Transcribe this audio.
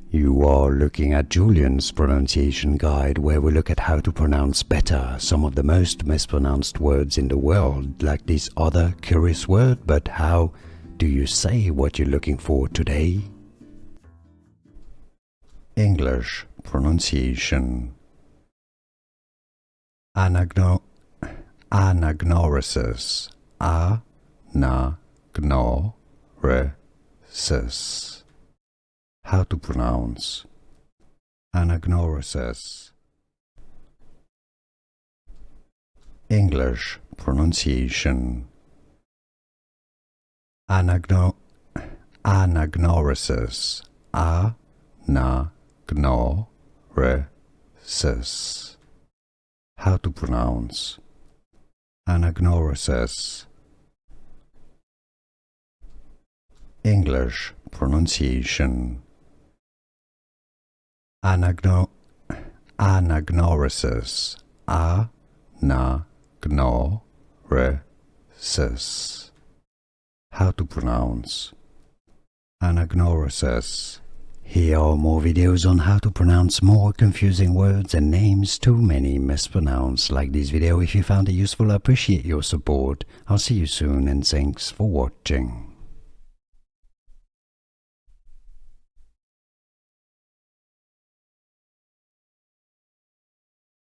You are looking at Julian's pronunciation guide, where we look at how to pronounce better some of the most mispronounced words in the world, like this other curious word. But how do you say what you're looking for today? English pronunciation. Anagnorisis. Anagnorisis. How to pronounce anagnorisis. English pronunciation. Anagnorisis. Anagnorisis. How to pronounce anagnorisis. English pronunciation. Anagnorisis. Anagnorisis. How to pronounce anagnorisis. Here are more videos on how to pronounce more confusing words and names too many mispronounced. Like this video if you found it useful. I appreciate your support. I'll see you soon and thanks for watching.